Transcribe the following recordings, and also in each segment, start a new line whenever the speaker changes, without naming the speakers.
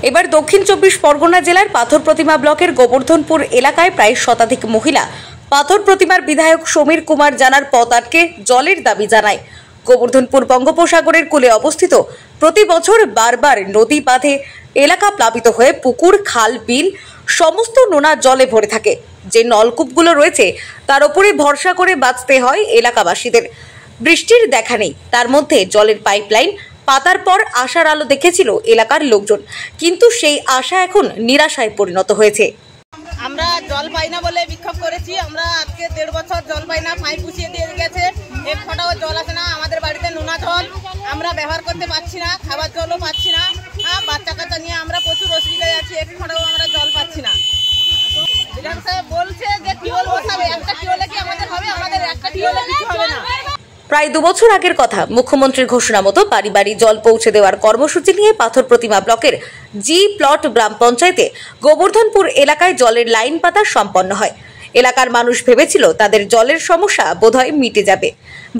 এবার দক্ষিণ চব্বিশ পরগনা জেলার পাথর প্রতিমা ব্লকের গোবর্ধনপুর এলাকায় প্রায় শতাধিক মহিলা পাথর প্রতিমার বিধায়ক সমীর কুমার জানার পথ আটকে জলের দাবি জানায়। গোবর্ধনপুর বঙ্গোপসাগরের কূলে অবস্থিত, প্রতি বছর বারবার নদী বাঁধে এলাকা প্লাবিত হয়ে পুকুর, খাল, বিল সমস্ত নোনা জলে ভরে থাকে। যে নলকূপগুলো রয়েছে তার উপরে ভরসা করে বাঁচতে হয় এলাকাবাসীদের। বৃষ্টির দেখা নেই, তার মধ্যে জলের পাইপলাইন পাতার পর আশার আলো দেখেছিল এলাকার লোকজন, কিন্তু সেই আশা এখন নিরাশায় পরিণত হয়েছে।
আমরা জল পাই না বলে বিক্ষোভ করেছি। আমরা আজকে 1.5 বছর জল পাই না, পাইপ বসিয়ে দিয়ে গেছে, এক ফোঁটাও জল আসে না। আমাদের বাড়িতে নোনা জল আমরা ব্যবহার করতে পারছি না, খাবার জলও পাচ্ছি না। বাচ্চা কাচ্চা নিয়ে আমরা প্রচুর অসুবিধায় আছি, এক ফোঁটাও আমরা জল পাচ্ছি না। বিধায়ক সাহেব বলছে যে টিউবওয়েল বসাবে, একটা টিউবওয়েলে কি আমাদের হবে? আমাদের একটা টিউবওয়েলে কিছু হবে না।
প্রায় 2 বছর আগের কথা, মুখ্যমন্ত্রীর ঘোষণা মতো বাড়ি বাড়ি জল পৌঁছে দেওয়ার কর্মসূচি নিয়ে পাথর প্রতিমা ব্লকের জি প্লট গ্রাম পঞ্চায়েতে গোবর্ধনপুর এলাকায় জলের লাইন পাতা সম্পন্ন হয়। এলাকার মানুষ ভেবেছিল তাদের জলের সমস্যা বোধহয় মিটে যাবে।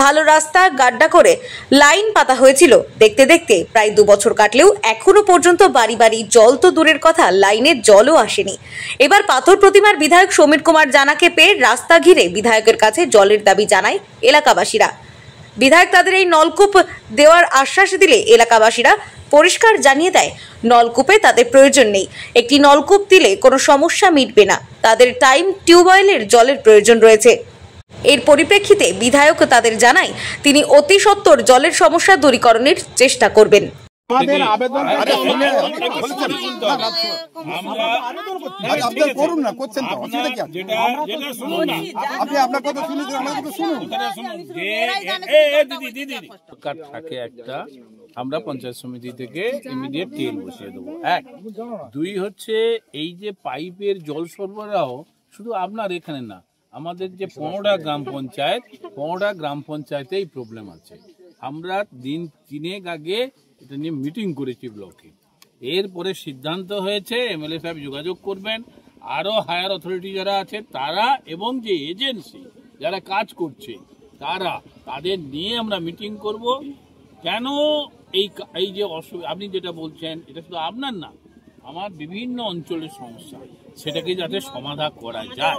ভালো রাস্তা গাড্ডা করে লাইন পাতা হয়েছিল। দেখতে দেখতে প্রায় 2 বছর কাটলেও এখনো পর্যন্ত বাড়ি বাড়ি জল তো দূরের কথা, লাইনের জলও আসেনি। এবার পাথর প্রতিমার বিধায়ক সমীর কুমার জানাকে পেয়ে রাস্তা ঘিরে বিধায়কের কাছে জলের দাবি জানায় এলাকাবাসীরা। বিধায়ক তাদের এই নলকূপ দেওয়ার আশ্বাস দিলে এলাকাবাসীরা পরিষ্কার জানিয়ে দেয়, নলকূপে তাদের প্রয়োজন নেই। একটি নলকূপ দিলে কোনো সমস্যা মিটবে না, তাদের টাইম টিউবওয়েলের জলের প্রয়োজন রয়েছে। এর পরিপ্রেক্ষিতে বিধায়ক তাদের জানায় তিনি অতি সত্বর জলের সমস্যা দূরীকরণের চেষ্টা করবেন।
আমরা পঞ্চায়েত সমিতি থেকে ইমিডিয়েট টেল বসিয়ে দেবো। 1, 2 হচ্ছে এই যে পাইপের জল সরবরাহ শুধু আপনার এখানে না, আমাদের যে 15টা গ্রাম পঞ্চায়েতে এই প্রবলেম আছে। আমরা দিন 3 আগে এটা নিয়ে মিটিং করেছি ব্লকে। এরপরে সিদ্ধান্ত হয়েছে এমএলএ সাহেব যোগাযোগ করবেন, আরও হায়ার অথরিটি যারা আছে তারা এবং যে এজেন্সি যারা কাজ করছে তাদের নিয়ে আমরা মিটিং করব। কেন এই যে অসুবিধা আপনি যেটা বলছেন, এটা শুধু আপনার না, আমার বিভিন্ন অঞ্চলের সমস্যা, সেটাকে যাতে সমাধান করা যায়।